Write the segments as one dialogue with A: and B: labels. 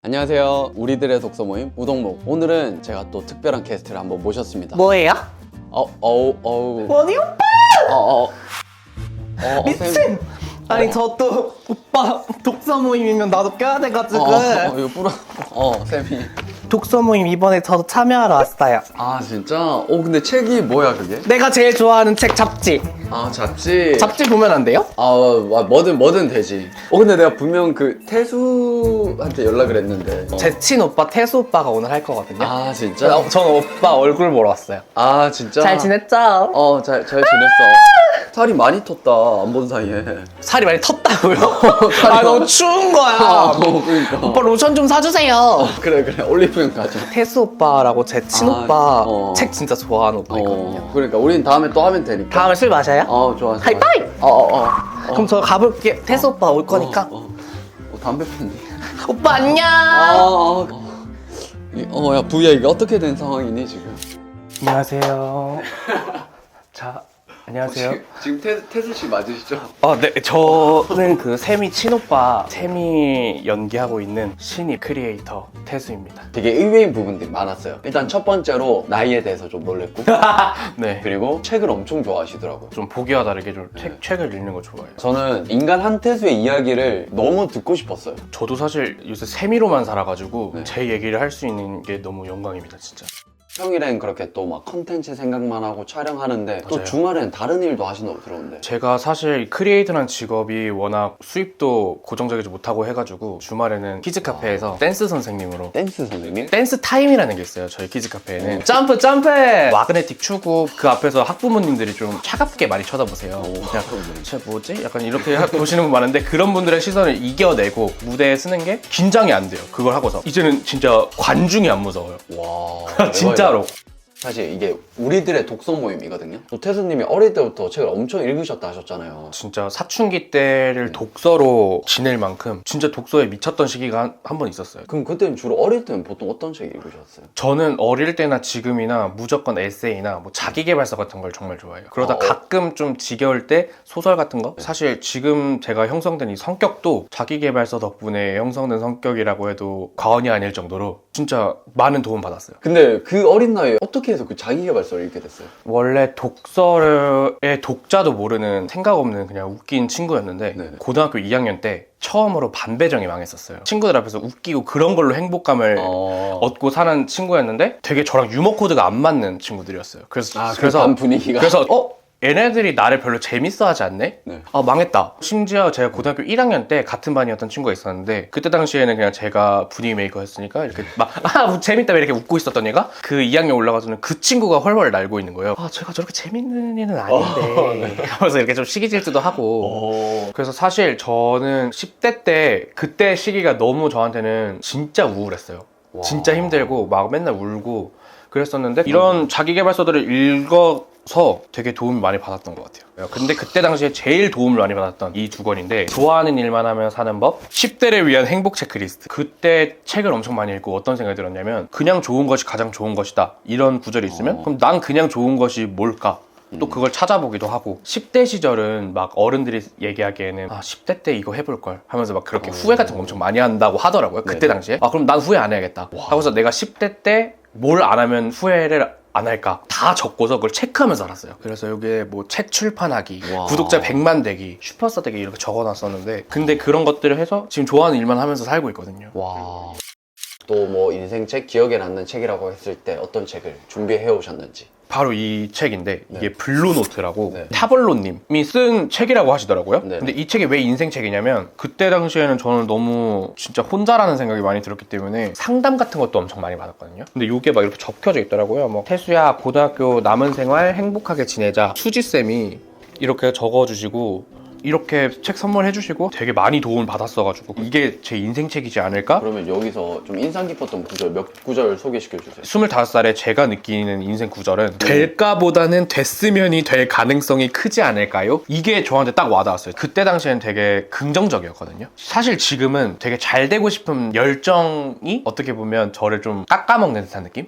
A: 안녕하세요. 우리들의 독서 모임 우동목. 오늘은 제가 또 특별한 게스트를 한번 모셨습니다.
B: 뭐예요?
A: 원희
B: 오빠! 미친!
A: 쌤.
B: 아니 저 또 오빠 독서 모임이면 나도 껴야 돼가지고
A: 이거 뿌려. 쌤이.
B: 독서 모임 이번에 저도 참여하러 왔어요.
A: 아 진짜? 근데 책이 뭐야 그게?
B: 내가 제일 좋아하는 책 잡지.
A: 잡지.
B: 잡지 보면 안 돼요?
A: 뭐든 되지. 근데 내가 분명 그 태수한테 연락을 했는데.
B: 제 친오빠 태수 오빠가 오늘 할 거거든요.
A: 아 진짜?
B: 전 오빠 얼굴 보러 왔어요.
A: 아 진짜?
B: 잘 지냈죠?
A: 잘 지냈어. 살이 많이 텄다 안 본 사이에.
B: 살이 많이 텄다고요? 아 너무 추운 거야.
A: 그러니까.
B: 오빠 로션 좀 사주세요.
A: 그래 올리브영 가자.
B: 태수 오빠라고 제 친오빠
A: 어.
B: 책 진짜 좋아하는 오빠 있거든요.
A: 그러니까 우린 다음에 또 하면 되니까.
B: 다음에 술 마셔요?
A: 좋아.
B: 하이파이브! 그럼 저 가볼게. 태수 오빠 올 거니까.
A: 담배 폈네.
B: 오빠 안녕.
A: 야 부야 이게 어떻게 된 상황이니 지금?
B: 안녕하세요. 자, 안녕하세요.
A: 지금 태수 씨 맞으시죠?
B: 네, 저는 그 세미 친오빠, 세미 연기하고 있는 신입 크리에이터 태수입니다.
A: 되게 의외인 부분들이 많았어요. 일단 첫 번째로 나이에 대해서 좀 놀랬고,
B: 네,
A: 그리고 책을 엄청 좋아하시더라고요.
B: 좀 보기와 다르게 좀 책을 읽는 거 좋아해요.
A: 저는 인간 한태수의 이야기를 너무 듣고 싶었어요.
B: 저도 사실 요새 세미로만 살아가지고
A: 네.
B: 제 얘기를 할 수 있는 게 너무 영광입니다, 진짜.
A: 평일엔 그렇게 또 막 컨텐츠 생각만 하고 촬영하는데 또
B: 맞아요.
A: 주말엔 다른 일도 하신다고 들었는데.
B: 제가 사실 크리에이터란 직업이 워낙 수입도 고정적이지 못하고 해가지고 주말에는 키즈 카페에서 댄스 선생님으로
A: 댄스 선생님?
B: 댄스 타임이라는 게 있어요. 저희 키즈 카페에는 점프 마그네틱 추고 그 앞에서 학부모님들이 좀 차갑게 많이 쳐다보세요. 그냥 쟤 뭐지? 약간 이렇게 보시는 분 많은데 그런 분들의 시선을 이겨내고 무대에 쓰는 게 긴장이 안 돼요. 그걸 하고서 이제는 진짜 관중이 안 무서워요.
A: 와
B: 진짜로.
A: 사실 이게 우리들의 독서 모임이거든요. 태수님이 어릴 때부터 책을 엄청 읽으셨다 하셨잖아요.
B: 진짜 사춘기 때를 독서로 지낼 만큼 진짜 독서에 미쳤던 시기가 한 번 있었어요.
A: 그럼 그때는 주로 어릴 때는 보통 어떤 책 읽으셨어요?
B: 저는 어릴 때나 지금이나 무조건 에세이나 뭐 자기계발서 같은 걸 정말 좋아해요. 그러다 가끔 좀 지겨울 때 소설 같은 거? 사실 지금 제가 형성된 이 성격도 자기계발서 덕분에 형성된 성격이라고 해도 과언이 아닐 정도로 진짜 많은 도움 받았어요.
A: 근데 그 어린 나이에 어떻게 해서 그 자기계발서를 읽게 됐어요?
B: 원래 독서의 독자도 모르는 생각 없는 그냥 웃긴 친구였는데
A: 네네.
B: 고등학교 2학년 때 처음으로 반배정이 망했었어요. 친구들 앞에서 웃기고 그런 걸로 행복감을 얻고 사는 친구였는데 되게 저랑 유머 코드가 안 맞는 친구들이었어요. 그래서
A: 반 분위기가.
B: 그래서 얘네들이 나를 별로 재밌어 하지 않네?
A: 네.
B: 망했다. 심지어 제가 고등학교 1학년 때 같은 반이었던 친구가 있었는데 그때 당시에는 그냥 제가 분위기 메이커였으니까 이렇게 막 뭐 재밌다 이렇게 웃고 있었던 얘가 그 2학년 올라가서는 그 친구가 훨훨 날고 있는 거예요. 제가 저렇게 재밌는 애는 아닌데 하면서 이렇게 좀 시기 질투도 하고 그래서 사실 저는 10대 때 그때 시기가 너무 저한테는 진짜 우울했어요. 진짜 힘들고 막 맨날 울고 그랬었는데 이런 자기계발서들을 읽어서 되게 도움이 많이 받았던 것 같아요. 근데 그때 당시에 제일 도움을 많이 받았던 이 두 권인데 좋아하는 일만 하면 사는 법, 10대를 위한 행복 체크리스트. 그때 책을 엄청 많이 읽고 어떤 생각이 들었냐면 그냥 좋은 것이 가장 좋은 것이다 이런 구절이 있으면 그럼 난 그냥 좋은 것이 뭘까? 또 그걸 찾아보기도 하고 10대 시절은 막 어른들이 얘기하기에는 10대 때 이거 해볼걸 하면서 막 그렇게 후회 같은 거 엄청 많이 한다고 하더라고요. 그때 당시에 그럼 난 후회 안 해야겠다 하고서 내가 10대 때 뭘 안 하면 후회를 안 할까 다 적고서 그걸 체크하면서 알았어요. 그래서 여기에 뭐 책 출판하기, 구독자 100만 되기, 슈퍼스타 되기 이렇게 적어놨었는데 근데 그런 것들을 해서 지금 좋아하는 일만 하면서 살고 있거든요.
A: 와. 또 뭐 인생책, 기억에 남는 책이라고 했을 때 어떤 책을 준비해 오셨는지.
B: 바로 이 책인데 이게 블루노트라고
A: 네.
B: 타블로님이 쓴 책이라고 하시더라고요.
A: 네.
B: 근데 이 책이 왜 인생책이냐면 그때 당시에는 저는 너무 진짜 혼자라는 생각이 많이 들었기 때문에 상담 같은 것도 엄청 많이 받았거든요. 근데 이게 막 이렇게 적혀져 있더라고요. 뭐 태수야 고등학교 남은 생활 행복하게 지내자. 수지쌤이 이렇게 적어주시고 이렇게 책 선물해 주시고 되게 많이 도움을 받았어가지고 이게 제 인생책이지 않을까?
A: 그러면 여기서 좀 인상 깊었던 구절 몇 구절 소개시켜 주세요.
B: 25살에 제가 느끼는 인생 구절은 될까보다는 됐으면이 될 가능성이 크지 않을까요? 이게 저한테 딱 와닿았어요. 그때 당시에는 되게 긍정적이었거든요. 사실 지금은 되게 잘 되고 싶은 열정이 어떻게 보면 저를 좀 깎아먹는 듯한 느낌?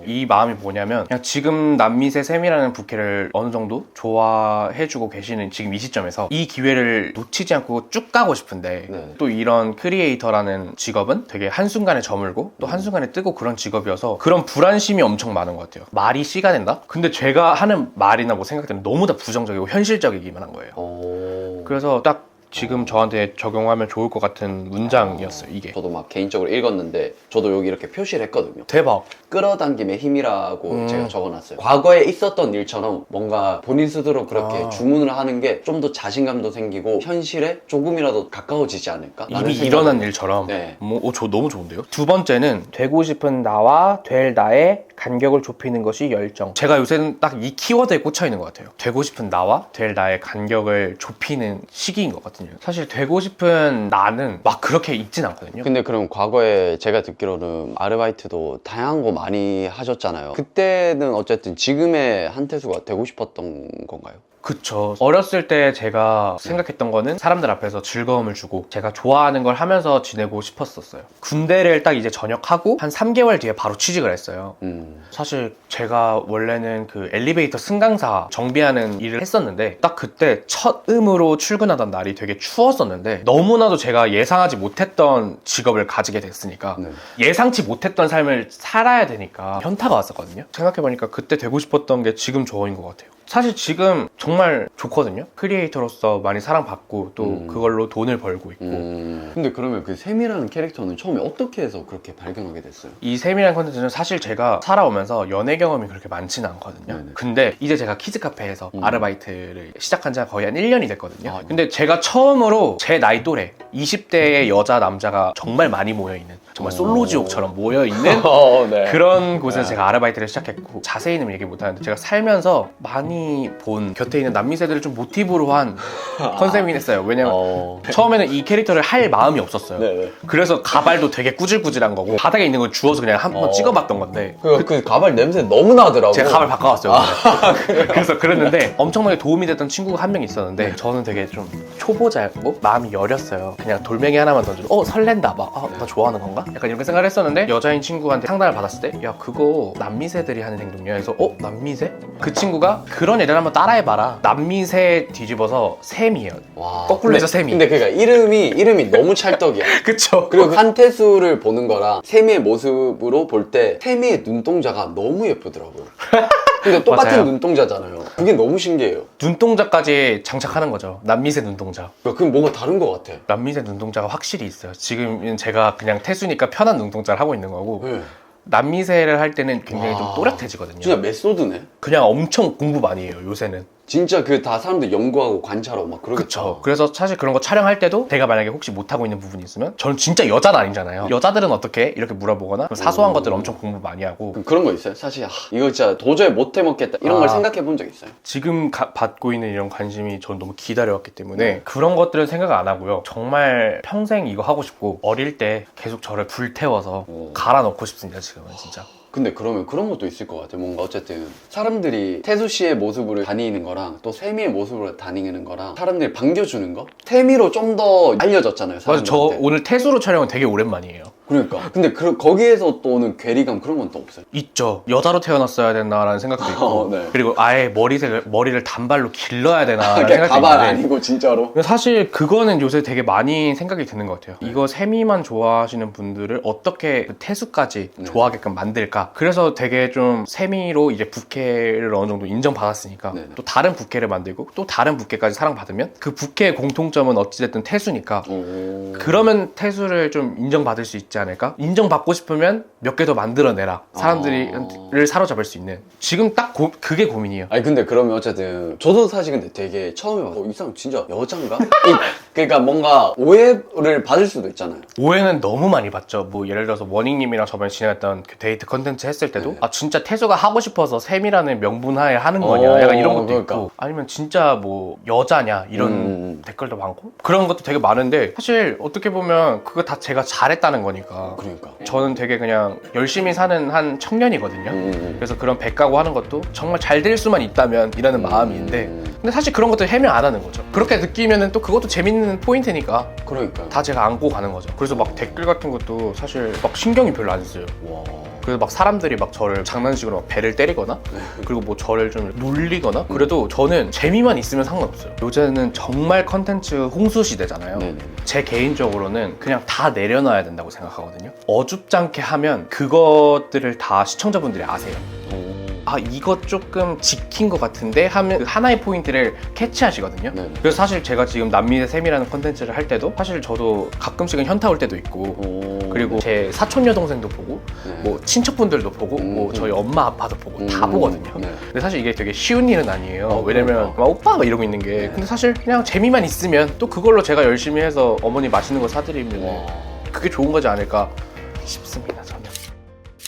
B: 이 마음이 뭐냐면 그냥 지금 남미세 샘이라는 부캐를 어느 정도 좋아해주고 계시는 지금 이 시점에서 이 기회를 놓치지 않고 쭉 가고 싶은데
A: 네.
B: 또 이런 크리에이터라는 직업은 되게 한순간에 저물고 또 한순간에 뜨고 그런 직업이어서 그런 불안심이 엄청 많은 것 같아요. 말이 씨가 된다? 근데 제가 하는 말이나 뭐 생각들은 너무 다 부정적이고 현실적이기만 한 거예요. 그래서 딱 지금 저한테 적용하면 좋을 것 같은 문장이었어요, 이게.
A: 저도 막 개인적으로 읽었는데 저도 여기 이렇게 표시를 했거든요.
B: 대박.
A: 끌어당김의 힘이라고 제가 적어놨어요. 과거에 있었던 일처럼 뭔가 본인 스스로 그렇게 주문을 하는 게 좀 더 자신감도 생기고 현실에 조금이라도 가까워지지 않을까?
B: 이미 일어난 일처럼.
A: 네.
B: 저 너무 좋은데요? 두 번째는 되고 싶은 나와 될 나의 간격을 좁히는 것이 열정. 제가 요새는 딱 이 키워드에 꽂혀 있는 것 같아요. 되고 싶은 나와 될 나의 간격을 좁히는 시기인 것 같거든요. 사실 되고 싶은 나는 막 그렇게 있진 않거든요.
A: 근데 그럼 과거에 제가 듣기로는 아르바이트도 다양한 거 많이 하셨잖아요. 그때는 어쨌든 지금의 한태수가 되고 싶었던 건가요?
B: 그쵸. 어렸을 때 제가 생각했던 거는 사람들 앞에서 즐거움을 주고 제가 좋아하는 걸 하면서 지내고 싶었었어요. 군대를 딱 이제 전역하고 한 3개월 뒤에 바로 취직을 했어요. 사실 제가 원래는 그 엘리베이터 승강사 정비하는 일을 했었는데 딱 그때 첫 음으로 출근하던 날이 되게 추웠었는데 너무나도 제가 예상하지 못했던 직업을 가지게 됐으니까
A: 네.
B: 예상치 못했던 삶을 살아야 되니까 현타가 왔었거든요. 생각해보니까 그때 되고 싶었던 게 지금 저인 것 같아요. 사실 지금 정말 좋거든요. 크리에이터로서 많이 사랑받고 또 그걸로 돈을 벌고 있고.
A: 근데 그러면 그 샘이라는 캐릭터는 처음에 어떻게 해서 그렇게 발견하게 됐어요?
B: 이 샘이라는 컨텐츠는 사실 제가 살아오면서 연애 경험이 그렇게 많지는 않거든요.
A: 네네.
B: 근데 이제 제가 키즈카페에서 아르바이트를 시작한 지가 거의 한 1년이 됐거든요.
A: 아,
B: 근데 제가 처음으로 제 나이 또래 20대의 여자 남자가 정말 많이 모여있는 정말 솔로지옥처럼 모여있는
A: 네.
B: 그런 곳에서 제가 아르바이트를 시작했고 자세히는 얘기 못하는데 제가 살면서 많이 본 곁에 있는 남미세들을 좀 모티브로 한 컨셉이긴 했어요. 왜냐면 처음에는 이 캐릭터를 할 마음이 없었어요.
A: 네네.
B: 그래서 가발도 되게 꾸질꾸질한 거고 바닥에 있는 걸 주워서 그냥 한번 찍어봤던 건데
A: 그 가발 냄새 너무 나더라고.
B: 제가 가발 바꿔왔어요. 그래서 그랬는데 엄청나게 도움이 됐던 친구가 한 명 있었는데 저는 되게 좀 초보자였고 마음이 여렸어요. 그냥 돌멩이 하나만 던져도 설렌다 막 나 좋아하는 건가? 약간 이렇게 생각을 했었는데 여자인 친구한테 상담을 받았을 때 야 그거 남미새들이 하는 행동이야. 그래서 남미새? 그 친구가 그런 애들 한번 따라해봐라. 남미새 뒤집어서 샘이에요.
A: 와.
B: 거꾸로 해서 샘이.
A: 근데 그러니까 이름이 너무 찰떡이야.
B: 그쵸?
A: 그리고 한태수를 보는 거랑 세미의 모습으로 볼 때 세미의 눈동자가 너무 예쁘더라고요. 근데 똑같은
B: 맞아요.
A: 눈동자잖아요. 그게 너무 신기해요.
B: 눈동자까지 장착하는 거죠. 남미새 눈동자.
A: 그럼 뭔가 다른 것 같아.
B: 남미새 눈동자가 확실히 있어요. 지금은 제가 그냥 태수니까 편한 눈동자를 하고 있는 거고
A: 네.
B: 남미새를 할 때는 굉장히 좀
A: 와.
B: 또렷해지거든요.
A: 진짜 메소드네.
B: 그냥 엄청 공부 많이 해요 요새는.
A: 진짜 그 다 사람들 연구하고 관찰하고 막 그러겠다.
B: 그쵸. 그래서 사실 그런 거 촬영할 때도 제가 만약에 혹시 못하고 있는 부분이 있으면 저는 진짜 여자는 아니잖아요. 여자들은 어떻게 해? 이렇게 물어보거나 사소한 것들 엄청 공부 많이 하고.
A: 그런 거 있어요? 사실 이거 진짜 도저히 못 해먹겠다 이런 걸 생각해 본 적 있어요?
B: 지금 받고 있는 이런 관심이 전 너무 기다려왔기 때문에 그런 것들은 생각 안 하고요. 정말 평생 이거 하고 싶고 어릴 때 계속 저를 불태워서 갈아 넣고 싶습니다. 지금은 진짜.
A: 근데 그러면 그런 것도 있을 것 같아요. 뭔가 어쨌든 사람들이 태수 씨의 모습으로 다니는 거랑 또 세미의 모습으로 다니는 거랑 사람들이 반겨주는 거? 세미로 좀 더 알려졌잖아요.
B: 맞아, 저
A: 사람들한테.
B: 오늘 태수로 촬영은 되게 오랜만이에요.
A: 그러니까. 근데 거기에서 또 오는 괴리감 그런 건 또 없어요?
B: 있죠. 여자로 태어났어야 됐나라는 생각도 있고
A: 네.
B: 그리고 아예 머리를 단발로 길러야 되나라는
A: 그냥
B: 생각도
A: 가발
B: 있는데
A: 아니고 진짜로?
B: 사실 그거는 요새 되게 많이 생각이 드는 것 같아요. 이거 세미만 좋아하시는 분들을 어떻게 그 태수까지 좋아하게끔 만들까? 그래서 되게 좀 세미로 이제 부캐를 어느 정도 인정받았으니까
A: 네네.
B: 또 다른 부캐를 만들고 또 다른 부캐까지 사랑받으면 그 부캐의 공통점은 어찌됐든 태수니까 그러면 태수를 좀 인정받을 수 있지 않을까? 인정받고 싶으면 몇 개 더 만들어내라. 사람들을 사로잡을 수 있는. 지금 딱 그게 고민이에요.
A: 아니 근데 그러면 어쨌든 저도 사실 근데 되게 처음에 봐서 이 사람 진짜 여잔가? 그러니까 뭔가 오해를 받을 수도 있잖아요.
B: 오해는 너무 많이 받죠. 뭐 예를 들어서 워닝님이랑 저번에 진행했던 그 데이트 컨텐츠 했을 때도 진짜 태수가 하고 싶어서 샘이라는 명분하에 하는 거냐 약간 이런 것도
A: 그러니까.
B: 있고 아니면 진짜 뭐 여자냐 이런 댓글도 많고 그런 것도 되게 많은데 사실 어떻게 보면 그거 다 제가 잘했다는 거니까
A: 그러니까.
B: 저는 되게 그냥 열심히 사는 한 청년이거든요. 그래서 그런 배 까고 하는 것도 정말 잘 될 수만 있다면 이라는 마음인데 근데 사실 그런 것들 해명 안 하는 거죠. 그렇게 느끼면은 또 그것도 재밌는 포인트니까
A: 그러니까.
B: 다 제가 안고 가는 거죠. 그래서 막 댓글 같은 것도 사실 막 신경이 별로 안 써요.
A: 와.
B: 그래서 막 사람들이 막 저를 장난식으로 막 배를 때리거나 그리고 뭐 저를 좀 놀리거나 그래도 저는 재미만 있으면 상관없어요. 요새는 정말 컨텐츠 홍수 시대잖아요.
A: 네네.
B: 제 개인적으로는 그냥 다 내려놔야 된다고 생각하거든요. 어줍잖게 하면 그것들을 다 시청자분들이 아세요. 아 이거 조금 지킨 것 같은데 하면 그 하나의 포인트를 캐치하시거든요.
A: 네네.
B: 그래서 사실 제가 지금 남미의 셈이라는 컨텐츠를 할 때도 사실 저도 가끔씩은 현타 올 때도 있고
A: 오.
B: 그리고 제 사촌 여동생도 보고
A: 네.
B: 뭐 친척분들도 보고 뭐 저희 엄마 아빠도 보고 다 보거든요.
A: 네.
B: 근데 사실 이게 되게 쉬운 일은 아니에요. 왜냐면
A: 그러니까.
B: 막 오빠 막 이러고 있는 게
A: 네.
B: 근데 사실 그냥 재미만 있으면 또 그걸로 제가 열심히 해서 어머니 맛있는 거 사드리면
A: 와.
B: 그게 좋은 거지 않을까 싶습니다. 저는.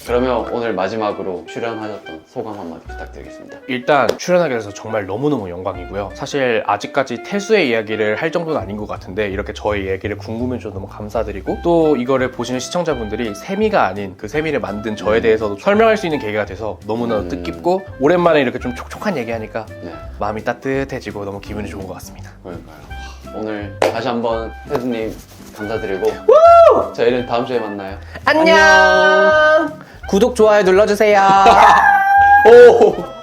A: 그러면 오늘 마지막으로 출연하셨던 소감 한마디 부탁드리겠습니다.
B: 일단 출연하게 돼서 정말 너무너무 영광이고요. 사실 아직까지 태수의 이야기를 할 정도는 아닌 것 같은데 이렇게 저의 이야기를 궁금해 주셔서 너무 감사드리고 또 이거를 보시는 시청자분들이 세미가 아닌 그 세미를 만든 저에 대해서도 설명할 수 있는 계기가 돼서 너무나 뜻깊고 오랜만에 이렇게 좀 촉촉한 얘기하니까
A: 네.
B: 마음이 따뜻해지고 너무 기분이 좋은 것 같습니다.
A: 그러니까요. 오늘 다시 한번 태수님 감사드리고 저희는 다음 주에 만나요.
B: 안녕! 구독, 좋아요 눌러주세요.
A: 오!